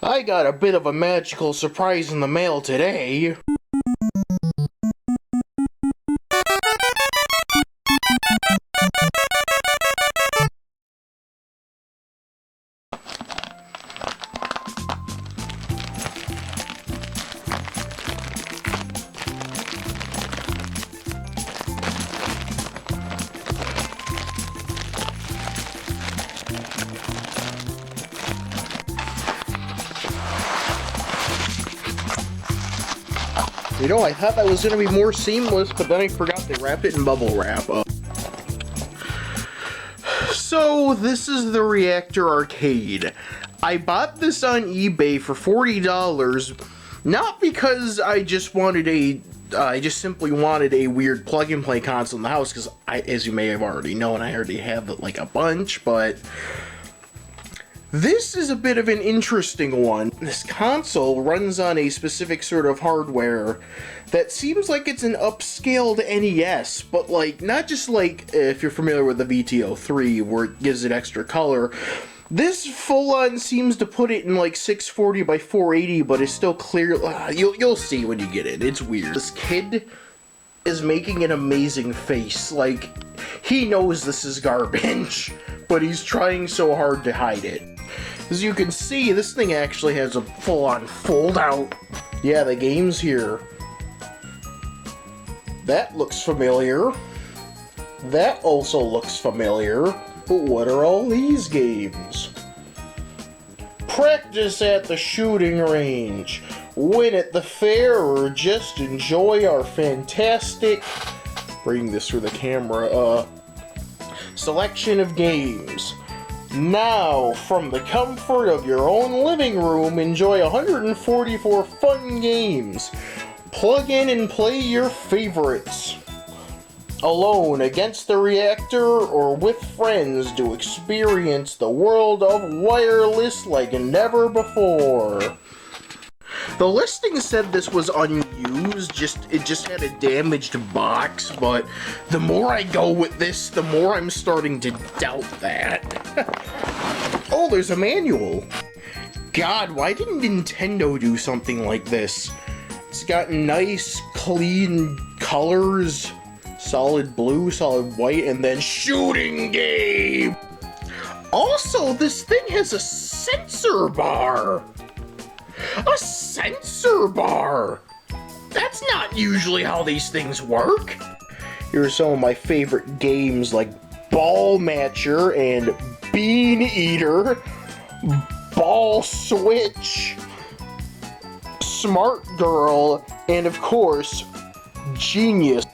I got a bit of a magical surprise in the mail today. You know, I thought that was going to be more seamless, but then I forgot they wrapped it in bubble wrap. So, this is the Reactor Arcade. I bought this on eBay for $40, not because I just simply wanted a weird plug-and-play console in the house, because as you may have already known, I already have like a bunch, but this is a bit of an interesting one. This console runs on a specific sort of hardware that seems like it's an upscaled NES, but like, not just like if you're familiar with the VTO3 where it gives it extra color. This full-on seems to put it in like 640 by 480, but it's still clear. You'll see when you get it. It's weird. This kid is making an amazing face. Like, he knows this is garbage, but he's trying so hard to hide it. As you can see, this thing actually has a full-on fold-out. Yeah, the game's here. That looks familiar. That also looks familiar. But what are all these games? Practice at the shooting range, win at the fair, or just enjoy our fantastic, bring this through the camera, selection of games. Now, from the comfort of your own living room, enjoy 144 fun games. Plug in and play your favorites. Alone, against the Reactor, or with friends to experience the world of wireless like never before. The listing said this was unused, it just had a damaged box, but the more I go with this, the more I'm starting to doubt that. Oh, there's a manual. God, why didn't Nintendo do something like this? It's got nice, clean colors. Solid blue, solid white, and then shooting game! Also, this thing has a sensor bar! A sensor bar! That's not usually how these things work! Here are some of my favorite games like Ball Matcher and Bean Eater, Ball Switch, Smart Girl, and of course, Genius.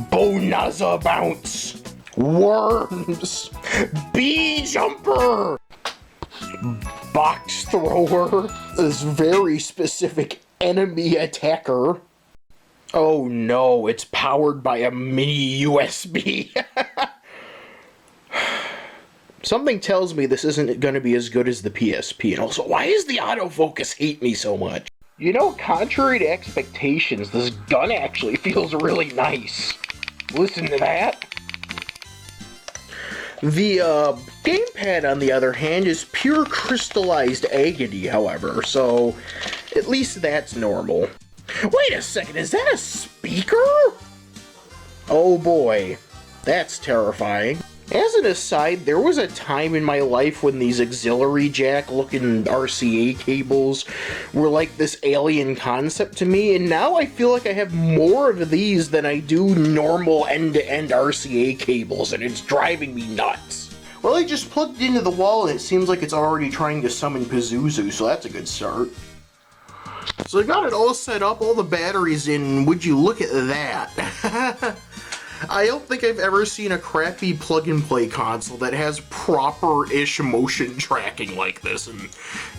Bonaza Bounce, Worms, Bee Jumper, Box Thrower, this very specific enemy attacker. Oh no, it's powered by a mini USB. Something tells me this isn't going to be as good as the PSP, and also, why does the autofocus hate me so much? You know, contrary to expectations, this gun actually feels really nice. Listen to that. The gamepad, on the other hand, is pure crystallized agony, however, so at least that's normal. Wait a second, is that a speaker? Oh boy, that's terrifying. As an aside, there was a time in my life when these auxiliary jack-looking RCA cables were like this alien concept to me, and now I feel like I have more of these than I do normal end-to-end RCA cables, and it's driving me nuts. Well, I just plugged it into the wall, and it seems like it's already trying to summon Pazuzu, so that's a good start. So I got it all set up, all the batteries in, would you look at that? I don't think I've ever seen a crappy plug-and-play console that has proper-ish motion tracking like this, and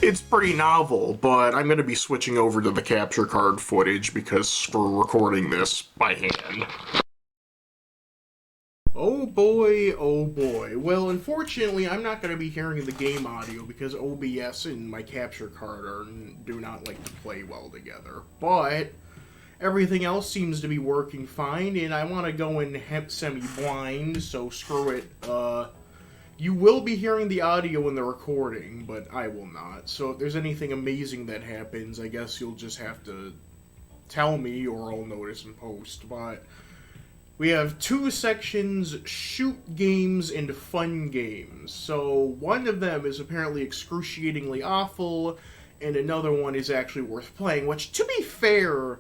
it's pretty novel, but I'm going to be switching over to the capture card footage because we're recording this by hand. Oh boy, oh boy. Well, unfortunately, I'm not going to be hearing the game audio because OBS and my capture card do not like to play well together, but everything else seems to be working fine, and I want to go in semi-blind, so screw it. You will be hearing the audio in the recording, but I will not. So if there's anything amazing that happens, I guess you'll just have to tell me or I'll notice in post. But we have two sections, shoot games and fun games. So one of them is apparently excruciatingly awful, and another one is actually worth playing, which, to be fair,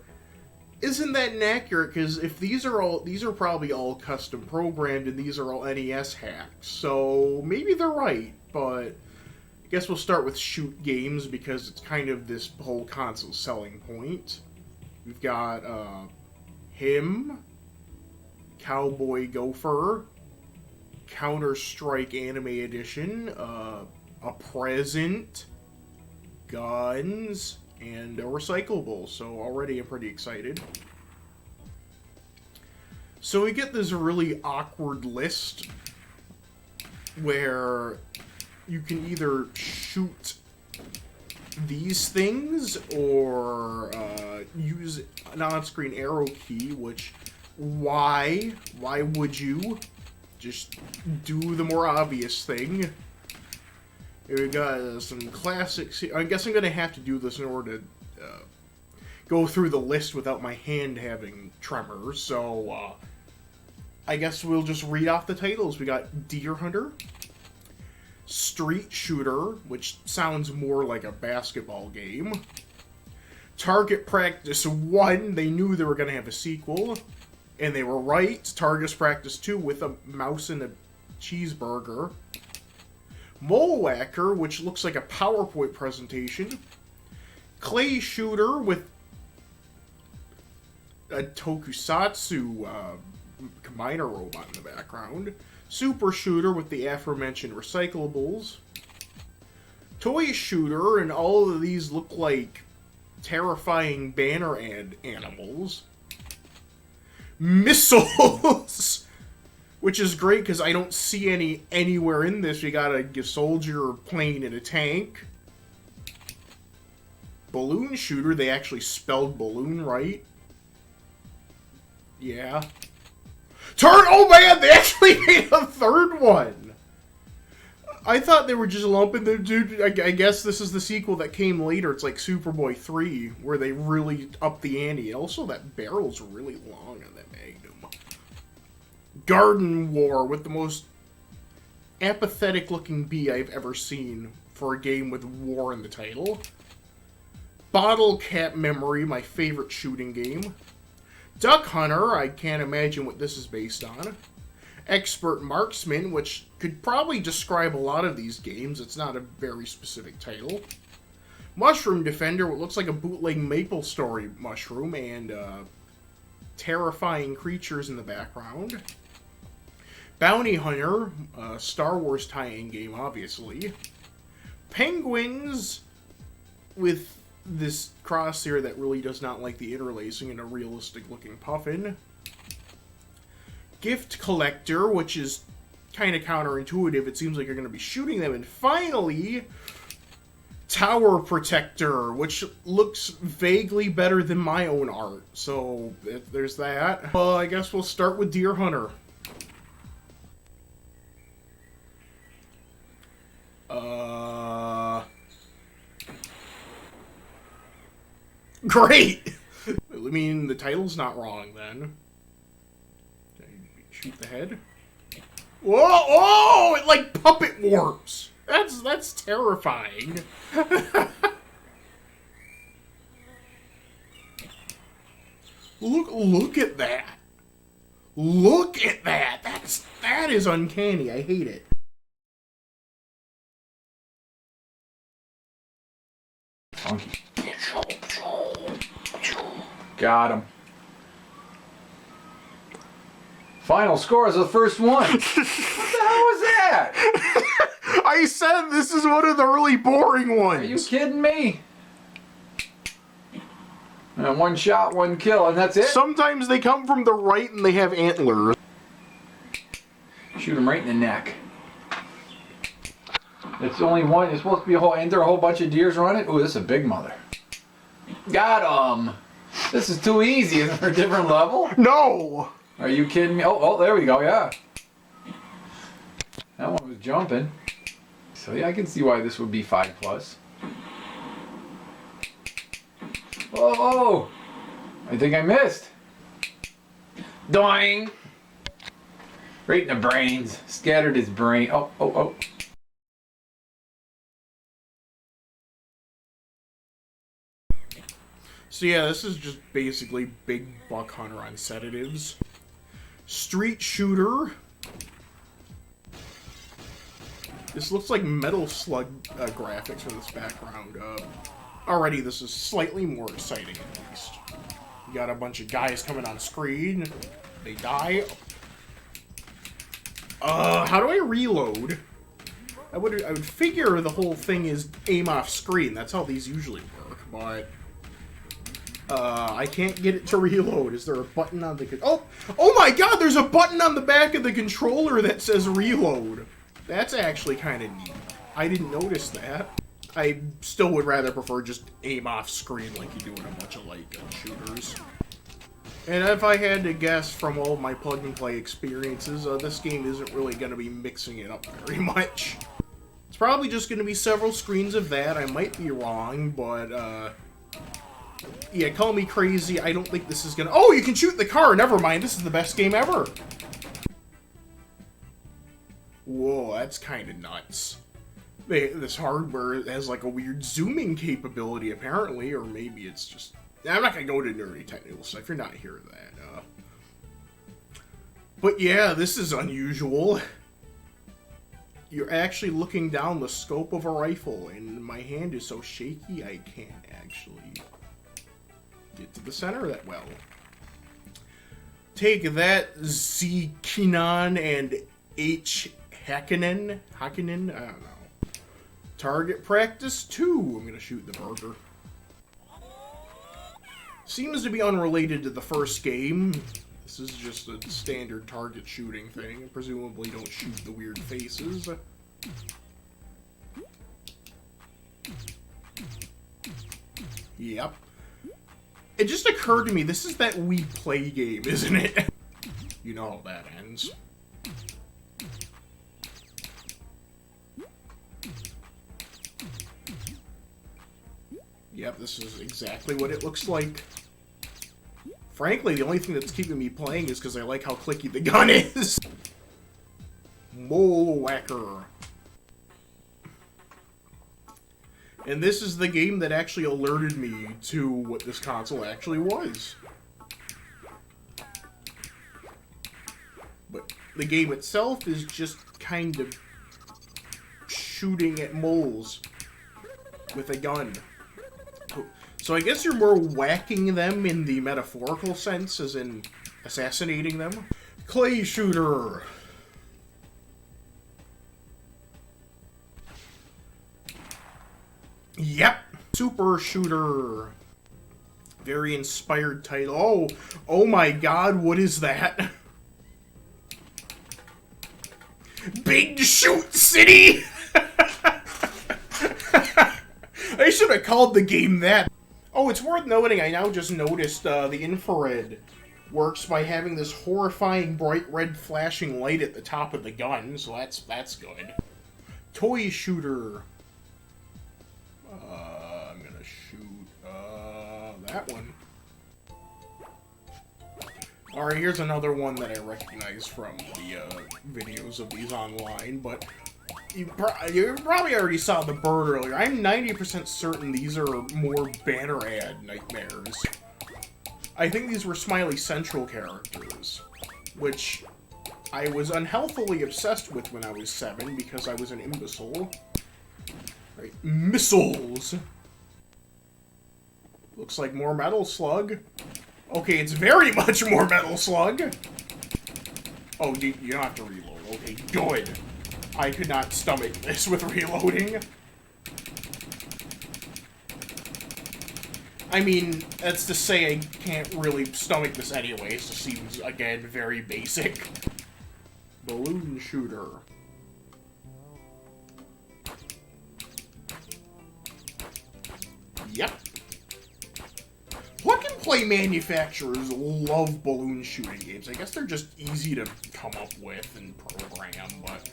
isn't that inaccurate, because if these are probably all custom programmed, and these are all NES hacks, so maybe they're right, but I guess we'll start with shoot games, because it's kind of this whole console selling point. We've got, him, Cowboy Gopher, Counter-Strike Anime Edition, a present, guns, and a recyclable, so already I'm pretty excited. So we get this really awkward list where you can either shoot these things or use an on-screen arrow key, which, why would you? Just do the more obvious thing. We got some classics. I guess I'm going to have to do this in order to go through the list without my hand having tremors. So I guess we'll just read off the titles. We got Deer Hunter, Street Shooter, which sounds more like a basketball game, Target Practice 1. They knew they were going to have a sequel, and they were right. Target Practice 2 with a mouse and a cheeseburger. Mole Whacker, which looks like a PowerPoint presentation. Clay Shooter with a tokusatsu combiner robot in the background. Super Shooter with the aforementioned recyclables. Toy Shooter, and all of these look like terrifying banner ad animals. Missiles! Which is great, because I don't see any anywhere in this. You got a soldier, plane, and a tank. Balloon Shooter, they actually spelled balloon right. Yeah. Oh man, they actually made a third one! I thought they were just lumping them, dude. I guess this is the sequel that came later. It's like Superboy 3, where they really upped the ante. Also, that barrel's really long on that Magnum. Garden War, with the most apathetic looking bee I've ever seen for a game with war in the title. Bottle Cap Memory, my favorite shooting game. Duck Hunter, I can't imagine what this is based on. Expert Marksman, which could probably describe a lot of these games. It's not a very specific title. Mushroom Defender, what looks like a bootleg MapleStory mushroom, and terrifying creatures in the background. Bounty Hunter, Star Wars tie-in game, obviously. Penguins, with this crosshair that really does not like the interlacing, and a realistic-looking puffin. Gift Collector, which is kind of counterintuitive. It seems like you're going to be shooting them. And finally, Tower Protector, which looks vaguely better than my own art. So, there's that. I guess we'll start with Deer Hunter. Great! I mean, the title's not wrong, then. Shoot the head. Whoa! Oh! It, like, puppet warps! That's terrifying. Look at that! Look at that! That is uncanny. I hate it. Funky. Got him. Final score is the first one. What the hell was that? I said this is one of the really boring ones. Are you kidding me? And one shot, one kill, and that's it? Sometimes they come from the right and they have antlers. Shoot him right in the neck. It's only one. It's supposed to be a whole. Ain't there a whole bunch of deers on it? Ooh, this is a big mother. Got him. This is too easy. Is there a different level? No. Are you kidding me? Oh, there we go. Yeah. That one was jumping. So yeah, I can see why this would be 5 plus. Oh! I think I missed. Doing! Right in the brains. Scattered his brain. Oh. So yeah, this is just basically Big Buck Hunter on sedatives. Street shooter. This looks like Metal Slug graphics from this background. Already this is slightly more exciting at least. You got a bunch of guys coming on screen. They die. How do I reload? I would figure the whole thing is aim off screen. That's how these usually work, but I can't get it to reload. Is there a button on the... Oh my god, there's a button on the back of the controller that says reload. That's actually kind of neat. I didn't notice that. I still would rather prefer just aim off screen like you do in a bunch of light gun shooters. And if I had to guess from all my plug-and-play experiences, this game isn't really going to be mixing it up very much. It's probably just going to be several screens of that. I might be wrong, but, yeah, call me crazy. I don't think this is going to... Oh, you can shoot the car! Never mind, this is the best game ever! Whoa, that's kind of nuts. This hardware has, like, a weird zooming capability, apparently, or maybe it's just... I'm not gonna go to nerdy technical stuff. You're not here that. But yeah, this is unusual. You're actually looking down the scope of a rifle, and my hand is so shaky I can't actually get to the center that well. Take that, Z Kenan and H Hakkinen? I don't know. Target practice 2. I'm gonna shoot the burger. Seems to be unrelated to the first game. This is just a standard target shooting thing. Presumably don't shoot the weird faces. Yep. It just occurred to me, this is that We Play game, isn't it? You know how that ends. Yep, this is exactly what it looks like. Frankly, the only thing that's keeping me playing is because I like how clicky the gun is. Mole Whacker. And this is the game that actually alerted me to what this console actually was. But the game itself is just kind of shooting at moles with a gun. So I guess you're more whacking them in the metaphorical sense, as in assassinating them. Clay shooter. Yep. Super shooter. Very inspired title. Oh my god, what is that? Big Shoot City! I should have called the game that. Oh, it's worth noting, I now just noticed the infrared works by having this horrifying bright red flashing light at the top of the gun, so that's good. Toy shooter. I'm gonna shoot that one. Alright, here's another one that I recognize from the videos of these online, but you probably already saw the bird earlier. I'm 90% certain these are more banner ad nightmares. I think these were Smiley Central characters, which I was unhealthily obsessed with when I was 7 because I was an imbecile. Right, missiles! Looks like more Metal Slug. Okay, it's very much more Metal Slug! Oh, you don't have to reload. Okay, good. I could not stomach this with reloading. I mean, that's to say I can't really stomach this anyways. It seems, again, very basic. Balloon shooter. Yep. Plug-and-play manufacturers love balloon shooting games. I guess they're just easy to come up with and program, but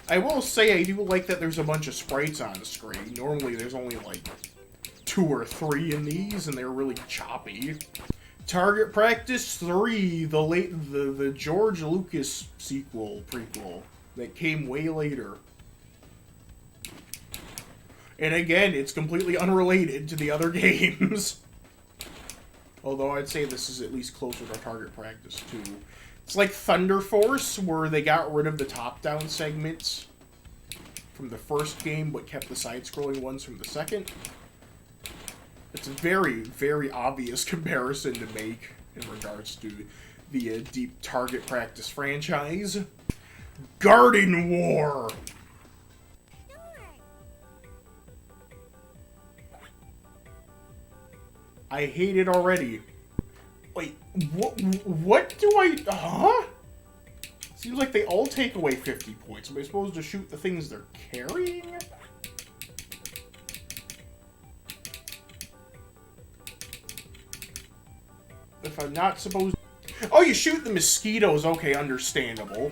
I will say I do like that there's a bunch of sprites on the screen. Normally there's only like 2 or 3 in these, and they're really choppy. Target Practice 3, the George Lucas prequel that came way later. And again, it's completely unrelated to the other games. Although I'd say this is at least closer to Target Practice 2. It's like Thunder Force, where they got rid of the top-down segments from the first game, but kept the side-scrolling ones from the second. It's a very, very obvious comparison to make in regards to the deep Target Practice franchise. Garden War! I hate it already. Wait, what do I... Huh? Seems like they all take away 50 points. Am I supposed to shoot the things they're carrying? If I'm not supposed... Oh, you shoot the mosquitoes. Okay, understandable.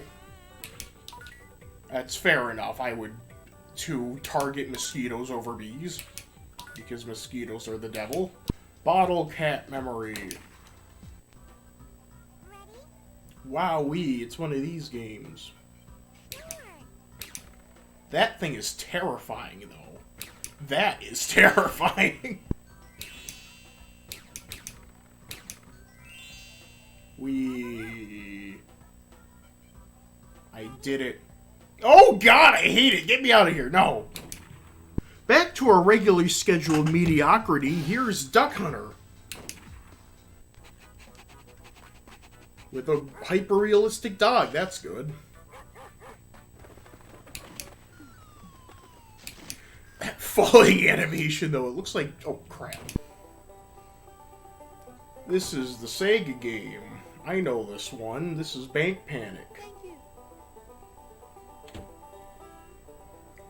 That's fair enough. I would, too, target mosquitoes over bees. Because mosquitoes are the devil. Bottle cap memory. Wowee, it's one of these games. That thing is terrifying, though. That is terrifying. I did it. Oh god, I hate it! Get me out of here, no! Back to our regularly scheduled mediocrity, here's Duck Hunter. With a hyper-realistic dog, that's good. That falling animation, though, it looks like... Oh, crap. This is the Sega game. I know this one. This is Bank Panic.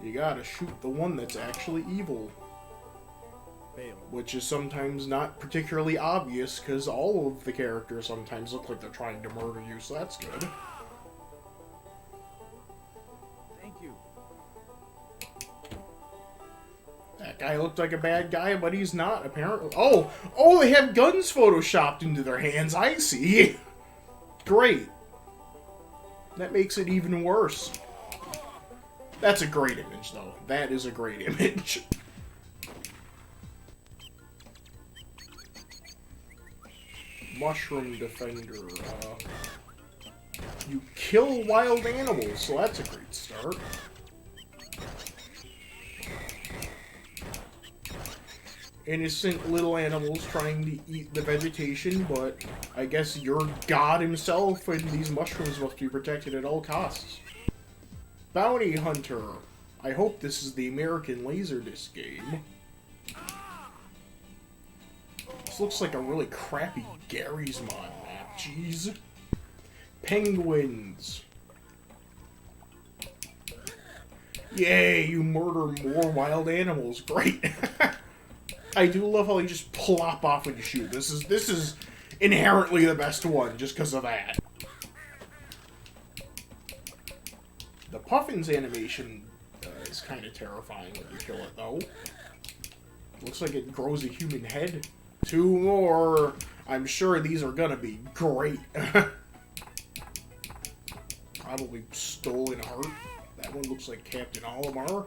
You gotta shoot the one that's actually evil. Which is sometimes not particularly obvious, because all of the characters sometimes look like they're trying to murder you, so that's good. Thank you. That guy looked like a bad guy, but he's not, apparently. Oh, they have guns photoshopped into their hands, I see. Great. That makes it even worse. That's a great image, though. That is a great image. Mushroom Defender. You kill wild animals, so that's a great start. Innocent little animals trying to eat the vegetation, but I guess you're God himself, and these mushrooms must be protected at all costs. Bounty Hunter. I hope this is the American Laserdisc game. This looks like a really crappy Gary's Mod map. Jeez. Penguins. Yay, you murder more wild animals. Great. I do love how they just plop off when you shoot. This is inherently the best one, just because of that. The Puffins animation is kind of terrifying when you kill it, though. Looks like it grows a human head. 2 more. I'm sure these are gonna be great. Probably Stolen Heart. That one looks like Captain Olimar.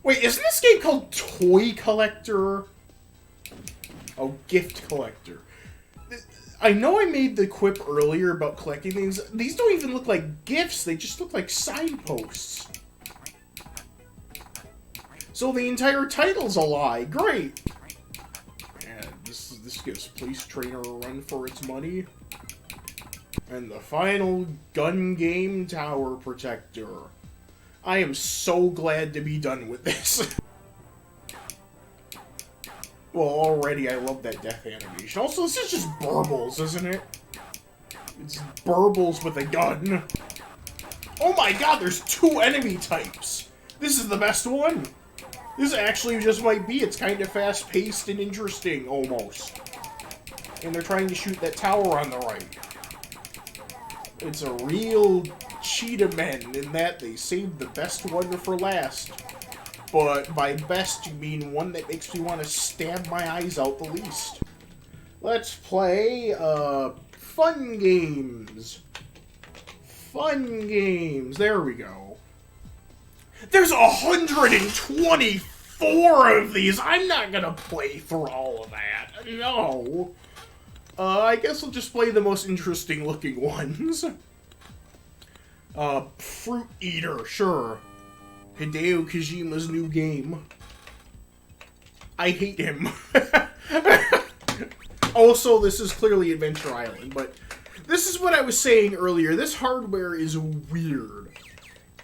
Wait, isn't this game called Toy Collector? Oh, Gift Collector. I know I made the quip earlier about collecting things. These don't even look like gifts. They just look like signposts. So the entire title's a lie. Great. And this gives Police Trainer a run for its money. And the final gun game, Tower Protector. I am so glad to be done with this. Well, already I love that death animation. Also, this is just burbles, isn't it? It's burbles with a gun. Oh my god, there's 2 enemy types! This is the best one! This actually just might be. It's kind of fast-paced and interesting, almost. And they're trying to shoot that tower on the right. It's a real cheetah men in that they saved the best one for last. But by best, you mean one that makes me want to stab my eyes out the least. Let's play, fun games. Fun games. There we go. There's 124 of these. I'm not gonna play through all of that. No. I guess I'll just play the most interesting looking ones. Fruit Eater, sure. Hideo Kojima's new game. I hate him. Also, this is clearly Adventure Island, but this is what I was saying earlier. This hardware is weird.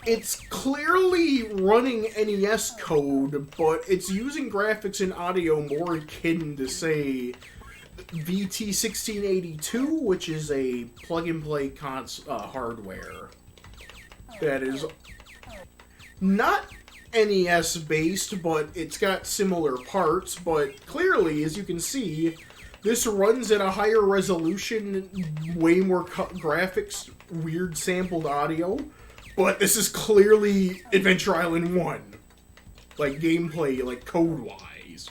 It's clearly running NES code, but it's using graphics and audio more akin to, say, VT1682, which is a plug-and-play hardware that is not NES-based, but it's got similar parts, but clearly, as you can see, this runs at a higher resolution, way more graphics, weird sampled audio, but this is clearly Adventure Island 1. Like, gameplay, like, code-wise.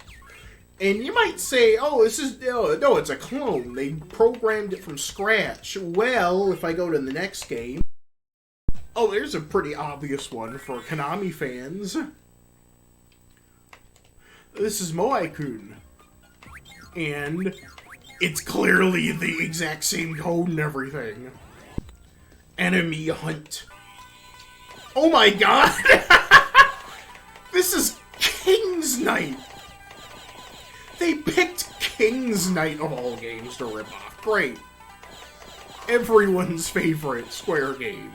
And you might say, oh, this is, no, it's a clone. They programmed it from scratch. Well, if I go to the next game, oh, there's a pretty obvious one for Konami fans. This is Moai-kun. And it's clearly the exact same code and everything. Enemy Hunt. Oh my god! This is King's Knight! They picked King's Knight of all games to rip off. Great. Everyone's favorite Square game.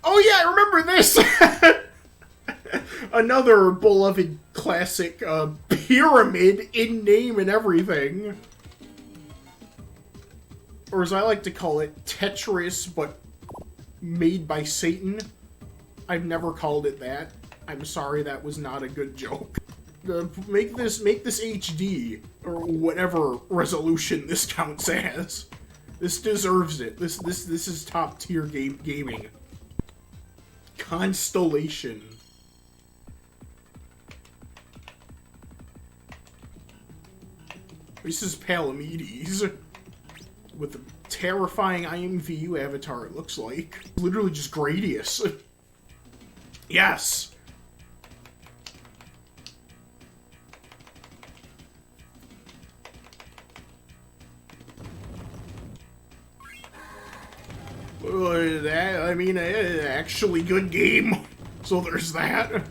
Oh yeah, I remember this! Another beloved classic, Pyramid in name and everything. Or as I like to call it, Tetris, but made by Satan. I've never called it that. I'm sorry, that was not a good joke. Make this HD, or whatever resolution this counts as. This deserves it. This is top tier gaming. Constellation. This is Palamedes, with a terrifying IMVU avatar, it looks like. Literally just Gradius. Yes! I mean, actually good game. So there's that.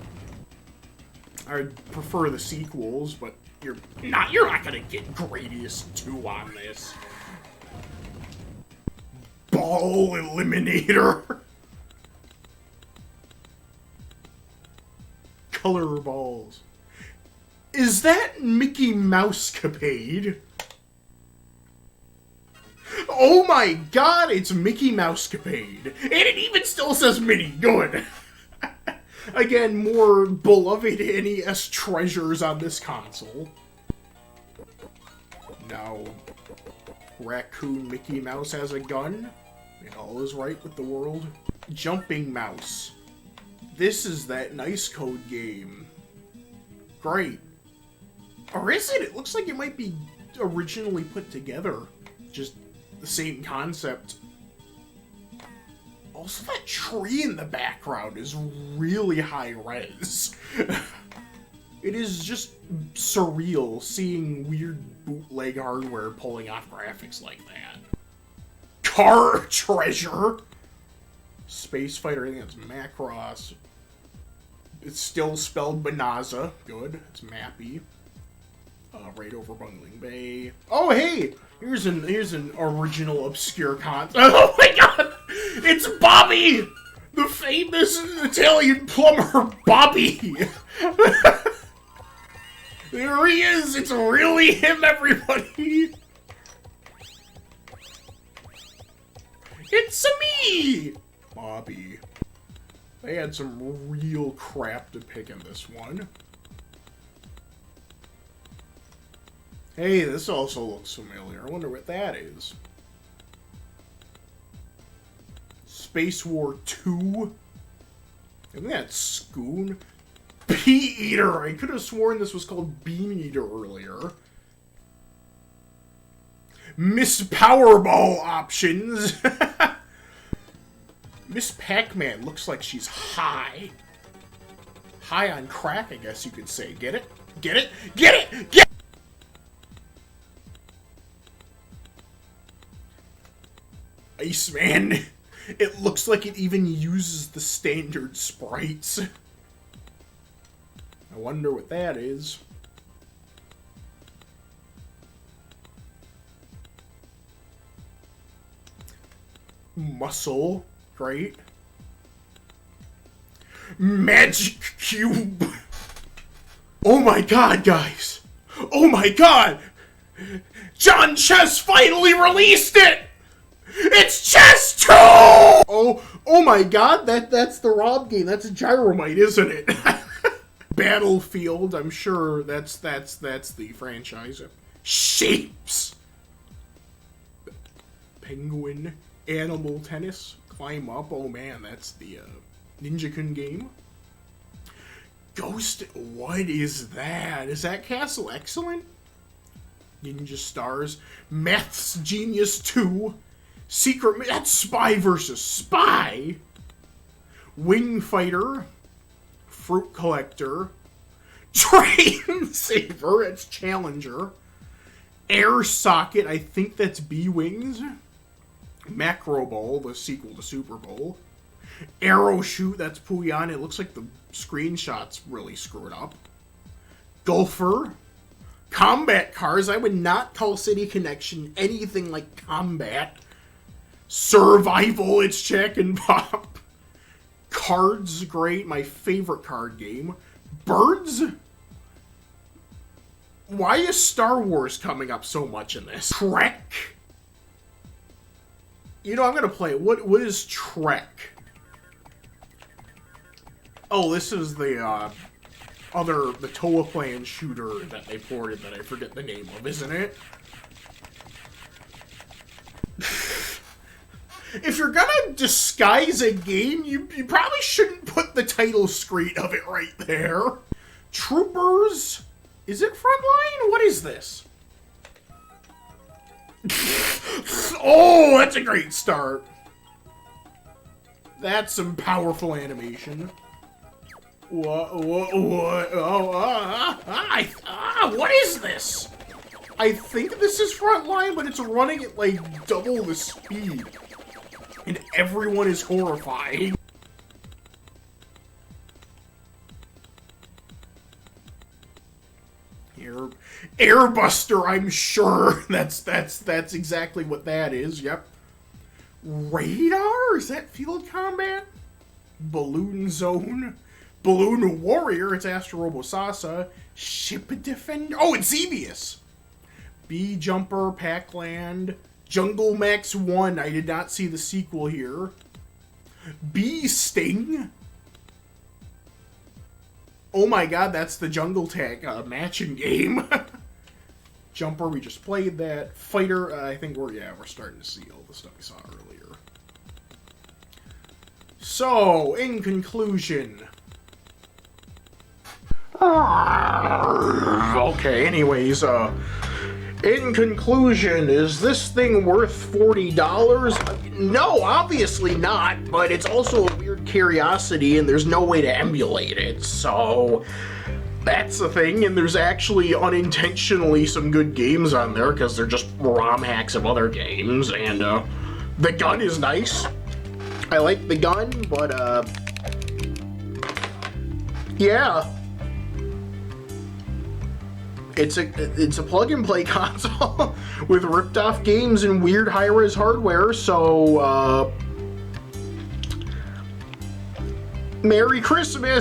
I'd prefer the sequels, but you're not gonna get Gradius 2 on this. Ball Eliminator. Color balls. Is that Mickey Mouse-capade? Oh my god, it's Mickey Mouse-capade. And it even still says Minnie. Good. Again, more beloved NES treasures on this console. Now, Raccoon Mickey Mouse has a gun, and all is right with the world. Jumping Mouse. This is that nice code game. Great. Or is it? It looks like it might be originally put together. Just the same concept. Also, that tree in the background is really high res. It is just surreal seeing weird bootleg hardware pulling off graphics like that. Car Treasure! Space Fighter, I think that's Macross. It's still spelled Banaza. Good. It's Mappy. Right over Bungling Bay. Oh, hey! Here's an original obscure concept. Oh my god! It's Bobby! The famous Italian plumber, Bobby! There he is! It's really him, everybody! It's me! Bobby. They had some real crap to pick in this one. Hey, this also looks familiar. I wonder what that is. Space War 2. I think that's Scoon. Pea Eater. I could have sworn this was called Bean Eater earlier. Miss Powerball options. Miss Pac-Man looks like she's high. High on crack, I guess you could say. Get it? Get it? Get it? Get it! Iceman. It looks like it even uses the standard sprites. I wonder what that is. Muscle. Great. Magic Cube. Oh my god, guys. Oh my god. John Chess finally released it. It's Chess 2! Oh my god, that's the Rob game. That's a Gyromite, isn't it? Battlefield, I'm sure that's the franchise. Shapes. Penguin. Animal Tennis. Climb Up. Oh man, that's the Ninja-kun game. Ghost. What is that? Is that Castle Excellent? Ninja Stars. Maths Genius 2. Secret. That's Spy vs. Spy. Wing Fighter. Fruit Collector. Train Saver. It's Challenger. Air Socket. I think that's B-Wings. Macro Bowl, the sequel to Super Bowl. Arrow Shoot, that's Puyan. It looks like the screenshot's really screwed up. Golfer. Combat Cars. I would not call City Connection anything like Combat. Survival, it's Check and Pop. Cards, great. My favorite card game. Birds? Why is Star Wars coming up so much in this? Trek? You know, I'm gonna play it. What is Trek? Oh, this is the the Toa Clan shooter that they ported that I forget the name of, isn't it? If you're gonna disguise a game, you probably shouldn't put the title screen of it right there. Troopers? Is it Frontline? What is this? Oh, that's a great start. That's some powerful animation. What? Oh, what is this? I think this is Frontline, but it's running at like double the speed. And everyone is horrified. Airbuster, I'm sure. That's exactly what that is. Yep. Radar? Is that Field Combat? Balloon Zone? Balloon Warrior? It's Astro Robo Sasa. Ship Defender? Oh, it's Xevious. Bee Jumper, Pac-Land. Jungle Max 1. I did not see the sequel here. Bee Sting? Oh my god, that's the Jungle Tag matching game. Jumper, we just played that. Fighter, I think we're starting to see all the stuff we saw earlier. So, in conclusion. Okay, anyways, in conclusion, is this thing worth $40? No, obviously not, but it's also a weird curiosity and there's no way to emulate it, so that's the thing. And there's actually unintentionally some good games on there because they're just ROM hacks of other games, and the gun is nice. I like the gun, but yeah. It's a plug-and-play console with ripped-off games and weird high-res hardware, so, Merry Christmas!